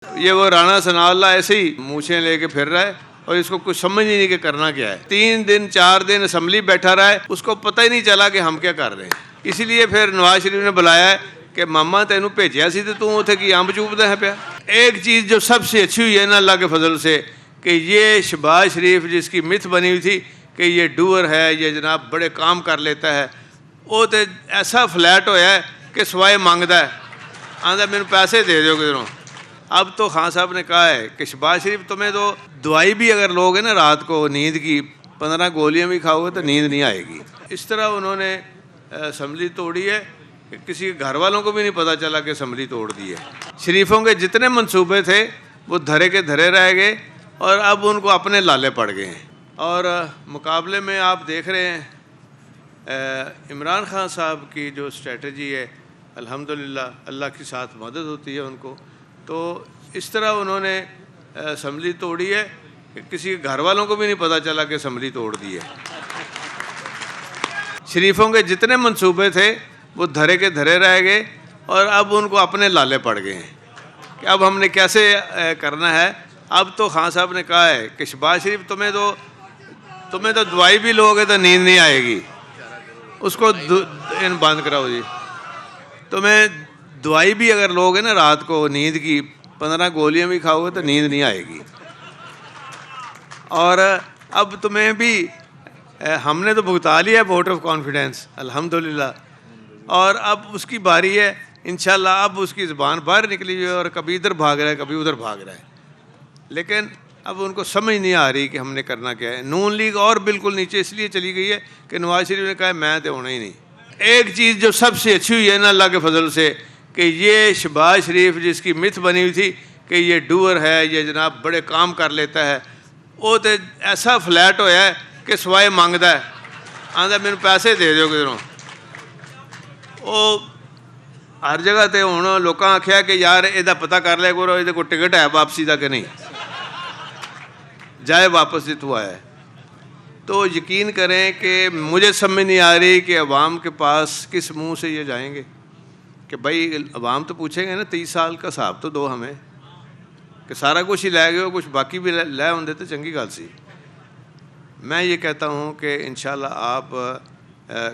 یہ وہ رانا ثناء اللہ ایسے ہی مونچھیں لے کے پھر رہا ہے اور اس کو کچھ سمجھ ہی نہیں کہ کرنا کیا ہے. 3 دن 4 دن اسمبلی بیٹھا رہا ہے, اس کو پتہ ہی نہیں چلا کہ ہم کیا کر رہے ہیں. اسی لیے پھر نواز شریف نے بلایا ہے کہ ماما تینوں بھیجیا سی تو تم اتنے کی امب چوبدا ہے پیا. ایک چیز جو سب سے اچھی ہوئی ہے نا اللہ کے فضل سے, کہ یہ شہباز شریف جس کی متھ بنی ہوئی تھی کہ یہ ڈور ہے, یہ جناب بڑے کام کر لیتا ہے, وہ تو ایسا فلیٹ ہویا ہے کہ سوائے مانگتا ہے, آندا میرے پیسے دے دو کدھروں. اب تو خان صاحب نے کہا ہے کہ شہباز شریف تمہیں تو دوائی بھی اگر لوگے نا رات کو نیند کی 15 گولیاں بھی کھاؤ گے تو نیند نہیں آئے گی. اس طرح انہوں نے اسمبلی توڑی ہے کہ کسی گھر والوں کو بھی نہیں پتہ چلا کہ اسمبلی توڑ دی ہے. شریفوں کے جتنے منصوبے تھے وہ دھرے کے دھرے رہ گئے اور اب ان کو اپنے لالے پڑ گئے ہیں. اور مقابلے میں آپ دیکھ رہے ہیں عمران خان صاحب کی جو اسٹریٹجی ہے الحمدللہ اللہ کے ساتھ مدد ہوتی ہے ان کو. تو اس طرح انہوں نے اسمبلی توڑی ہے کہ کسی گھر والوں کو بھی نہیں پتہ چلا کہ اسمبلی توڑ دی ہے. شریفوں کے جتنے منصوبے تھے وہ دھرے کے دھرے رہ گئے اور اب ان کو اپنے لالے پڑ گئے ہیں کہ اب ہم نے کیسے کرنا ہے. اب تو خان صاحب نے کہا ہے کہ شہباز شریف تمہیں تو دوائی بھی لو گے تو نیند نہیں آئے گی, اس کو بند کراؤ جی. تمہیں دوائی بھی اگر لوگے نا رات کو نیند کی 15 گولیاں بھی کھاؤ گے تو نیند نہیں آئے گی. اور اب تمہیں بھی ہم نے تو بھگتا لیا ووٹ آف کانفیڈنس الحمدللہ, اور اب اس کی باری ہے انشاءاللہ. اب اس کی زبان باہر نکلی ہوئی ہے اور کبھی ادھر بھاگ رہا ہے کبھی ادھر بھاگ رہا ہے, لیکن اب ان کو سمجھ نہیں آ رہی کہ ہم نے کرنا کیا ہے. نون لیگ اور بالکل نیچے اس لیے چلی گئی ہے کہ نواز شریف نے کہا میں تو ہونا ہی نہیں. ایک چیز جو سب سے اچھی ہوئی ہے نا اللہ کے فضل سے, کہ یہ شہباز شریف جس کی متھ بنی ہوئی تھی کہ یہ ڈور ہے, یہ جناب بڑے کام کر لیتا ہے, وہ تو ایسا فلیٹ ہویا ہے کہ سوائے مانگتا ہے, آندا میرے پیسے دے دو کدھروں. وہ ہر جگہ تے ہوں لوگوں آخیا کہ یار یہ پتہ کر لیا کرو یہ کوئی ٹکٹ ہے واپسی کا کہ نہیں, جائے واپس جتوں آیا ہے. تو یقین کریں کہ مجھے سمجھ نہیں آ رہی کہ عوام کے پاس کس منہ سے یہ جائیں گے کہ بھائی عوام تو پوچھیں گے نا 30 سال کا حساب تو دو ہمیں, کہ سارا کچھ ہی لے گئے ہو, کچھ باقی بھی لے ہوں تو چنگی گل سی. میں یہ کہتا ہوں کہ انشاءاللہ آپ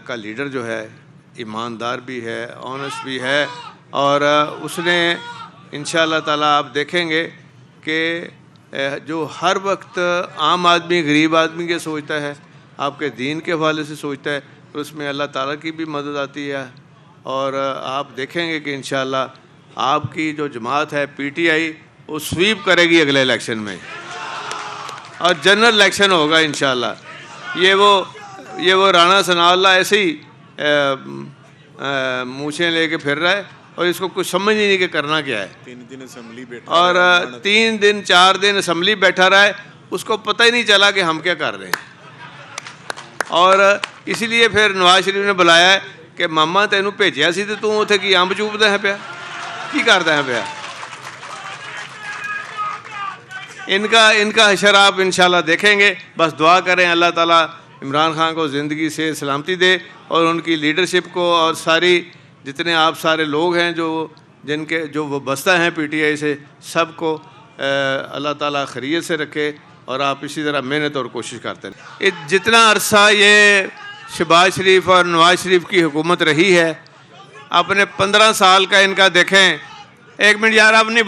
کا لیڈر جو ہے ایماندار بھی ہے, آنیسٹ بھی ہے, اور اس نے انشاءاللہ تعالیٰ آپ دیکھیں گے کہ جو ہر وقت عام آدمی غریب آدمی کے سوچتا ہے, آپ کے دین کے حوالے سے سوچتا ہے, اور اس میں اللہ تعالیٰ کی بھی مدد آتی ہے. اور آپ دیکھیں گے کہ انشاءاللہ آپ کی جو جماعت ہے پی ٹی آئی وہ سویپ کرے گی اگلے الیکشن میں, اور جنرل الیکشن ہوگا انشاءاللہ. یہ وہ رانا ثناء اللہ ایسے ہی مونچھیں لے کے پھر رہا ہے اور اس کو کچھ سمجھ ہی نہیں کہ کرنا کیا ہے. 3 دن اسمبلی بیٹھا اور 3 دن 4 دن اسمبلی بیٹھا رہا ہے, اس کو پتہ ہی نہیں چلا کہ ہم کیا کر رہے ہیں. اور اسی لیے پھر نواز شریف نے بلایا ہے کہ ماما تینوں بھیجیا سی تو تم اتنے کی امب چوبدا ہے پیا, کی کردا ہے پیا. ان کا حشر آپ انشاءاللہ دیکھیں گے. بس دعا کریں اللہ تعالیٰ عمران خان کو زندگی سے سلامتی دے, اور ان کی لیڈرشپ کو, اور ساری جتنے آپ سارے لوگ ہیں جو وہ بستہ ہیں پی ٹی آئی سے, سب کو اللہ تعالیٰ خیریت سے رکھے, اور آپ اسی طرح محنت اور کوشش کرتے رہیں. جتنا عرصہ یہ شہباز شریف اور نواز شریف کی حکومت رہی ہے, اپنے 15 سال کا ان کا دیکھیں. 1 منٹ یار, اب نہیں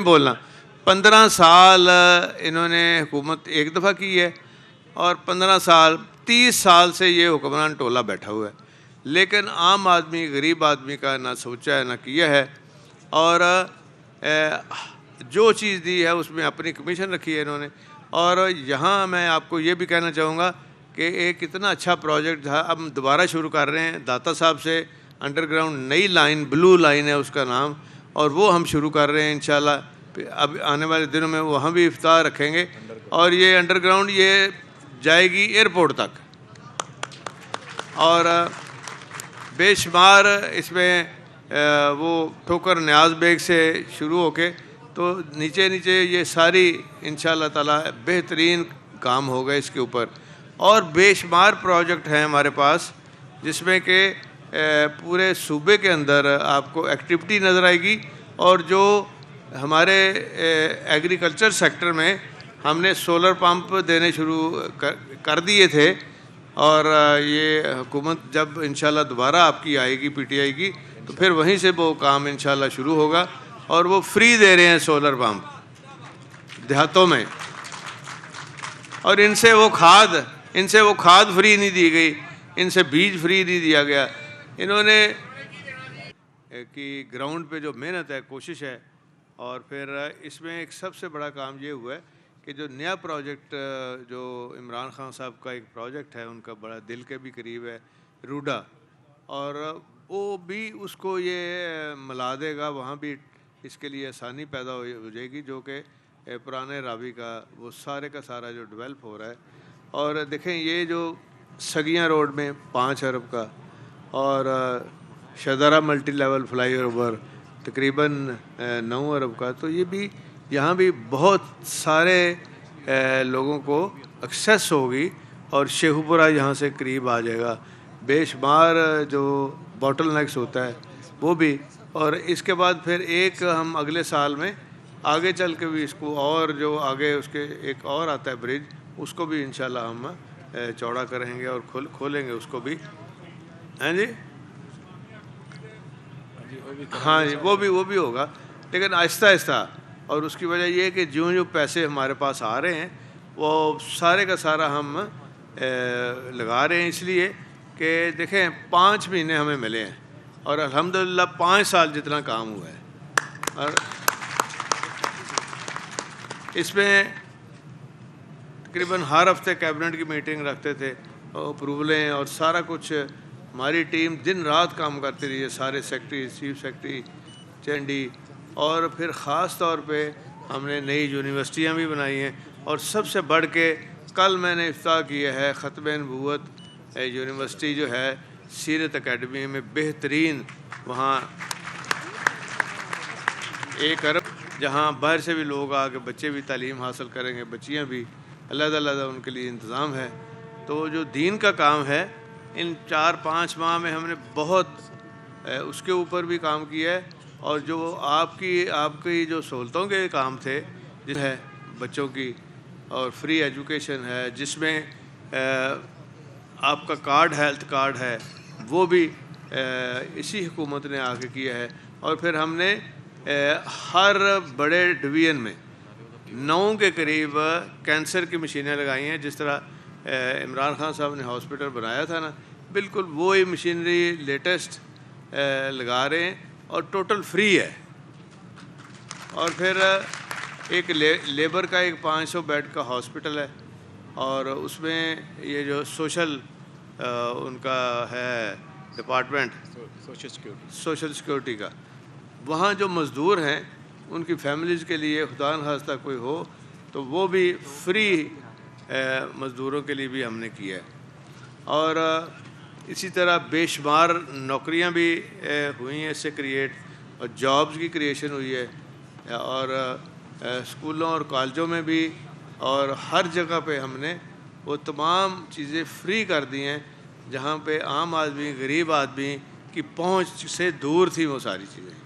بولنا. 15 سال انہوں نے حکومت ایک دفعہ کی ہے, اور 15 سال 30 سال سے یہ حکمران ٹولہ بیٹھا ہوا ہے, لیکن عام آدمی غریب آدمی کا نہ سوچا ہے نہ کیا ہے. اور جو چیز دی ہے اس میں اپنی کمیشن رکھی ہے انہوں نے. اور یہاں میں آپ کو یہ بھی کہنا چاہوں گا کہ ایک اتنا اچھا پروجیکٹ تھا, اب دوبارہ شروع کر رہے ہیں داتا صاحب سے, انڈر گراؤنڈ نئی لائن, بلو لائن ہے اس کا نام, اور وہ ہم شروع کر رہے ہیں انشاءاللہ. اب آنے والے دنوں میں وہاں بھی افتتاح رکھیں گے, اور یہ انڈر گراؤنڈ یہ جائے گی ایئرپورٹ تک, اور بے شمار اس میں وہ ٹھوکر نیاز بیگ سے شروع ہو کے تو نیچے یہ ساری انشاءاللہ تعالیٰ بہترین کام ہوگا اس کے اوپر. اور بے شمار پروجیکٹ ہیں ہمارے پاس جس میں کہ پورے صوبے کے اندر آپ کو ایکٹیویٹی نظر آئے گی, اور جو ہمارے ایگریکلچر سیکٹر میں ہم نے سولر پمپ دینے شروع کر دیے تھے، اور یہ حکومت جب انشاءاللہ دوبارہ آپ کی آئے گی پی ٹی آئی کی، تو پھر وہیں سے وہ کام انشاءاللہ شروع ہوگا، اور وہ فری دے رہے ہیں سولر پمپ دیہاتوں میں. اور ان سے وہ کھاد فری نہیں دی گئی، ان سے بیج فری نہیں دیا گیا. انہوں نے کہ گراؤنڈ پہ جو محنت ہے، کوشش ہے. اور پھر اس میں ایک سب سے بڑا کام یہ ہوا ہے کہ جو نیا پروجیکٹ جو عمران خان صاحب کا ایک پروجیکٹ ہے، ان کا بڑا دل کے بھی قریب ہے، روڈا، اور وہ بھی اس کو یہ ملا دے گا، وہاں بھی اس کے لیے آسانی پیدا ہو جائے گی، جو کہ پرانے راوی کا وہ سارے کا سارا جو ڈیولپ ہو رہا ہے. اور دیکھیں یہ جو سگیاں روڈ میں 5 ارب کا، اور شدرہ ملٹی لیول فلائی اوور تقریباً 9 ارب کا، تو یہ بھی یہاں بھی بہت سارے لوگوں کو ایکسیس ہوگی، اور شیخو پورہ یہاں سے قریب آ جائے گا. بے شمار جو باٹل نیکس ہوتا ہے وہ بھی. اور اس کے بعد پھر ایک ہم اگلے سال میں آگے چل کے بھی اس کو، اور جو آگے اس کے ایک اور آتا ہے برج، اس کو بھی انشاءاللہ ہم چوڑا کریں گے اور کھولیں گے اس کو بھی. ہاں جی، ہاں جی، وہ بھی ہوگا، لیکن آہستہ آہستہ. اور اس کی وجہ یہ ہے کہ جو پیسے ہمارے پاس آ رہے ہیں وہ سارے کا سارا ہم لگا رہے ہیں، اس لیے کہ دیکھیں 5 مہینے ہمیں ملے ہیں، اور الحمدللہ 5 سال جتنا کام ہوا ہے. اور اس میں تقریباً ہر ہفتے کیبنٹ کی میٹنگ رکھتے تھے، اپروولیں اور سارا کچھ. ہماری ٹیم دن رات کام کرتی رہی ہے، سارے سیکٹری، چیف سیکٹری، چینڈی. اور پھر خاص طور پہ ہم نے نئی یونیورسٹیاں بھی بنائی ہیں، اور سب سے بڑھ کے کل میں نے افتتاح کیا ہے ختم نبوت یونیورسٹی جو ہے سیرت اکیڈمی میں، بہترین. وہاں 1 ارب، جہاں باہر سے بھی لوگ آ کے بچے بھی تعلیم حاصل کریں گے، بچیاں بھی، علیحدہ ان کے لیے انتظام ہے. تو جو دین کا کام ہے، ان 4-5 ماہ میں ہم نے بہت اس کے اوپر بھی کام کیا ہے. اور جو آپ کی جو سہولتوں کے کام تھے، جس ہے بچوں کی، اور فری ایجوکیشن ہے، جس میں آپ کا کارڈ، ہیلتھ کارڈ ہے، وہ بھی اسی حکومت نے آ کے کیا ہے. اور پھر ہم نے ہر بڑے ڈویژن میں 9 کے قریب کینسر کی مشینیں لگائی ہیں. جس طرح عمران خان صاحب نے ہاسپٹل بنایا تھا نا، بالکل وہی مشینری لیٹسٹ لگا رہے ہیں، اور ٹوٹل فری ہے. اور پھر ایک لیبر کا ایک 500 بیڈ کا ہاسپٹل ہے، اور اس میں یہ جو سوشل ان کا ہے ڈپارٹمنٹ، سوشل سیکورٹی کا، وہاں جو مزدور ہیں ان کی فیملیز کے لیے خدا نخواستہ کوئی ہو تو وہ بھی فری مزدوروں کے لیے بھی ہم نے کیا ہے. اور اسی طرح بے شمار نوکریاں بھی ہوئی ہیں اس سے کریٹ، اور جابز کی کریشن ہوئی ہے. اور اسکولوں اور کالجوں میں بھی، اور ہر جگہ پہ ہم نے وہ تمام چیزیں فری کر دی ہیں جہاں پہ عام آدمی، غریب آدمی کی پہنچ سے دور تھی وہ ساری چیزیں.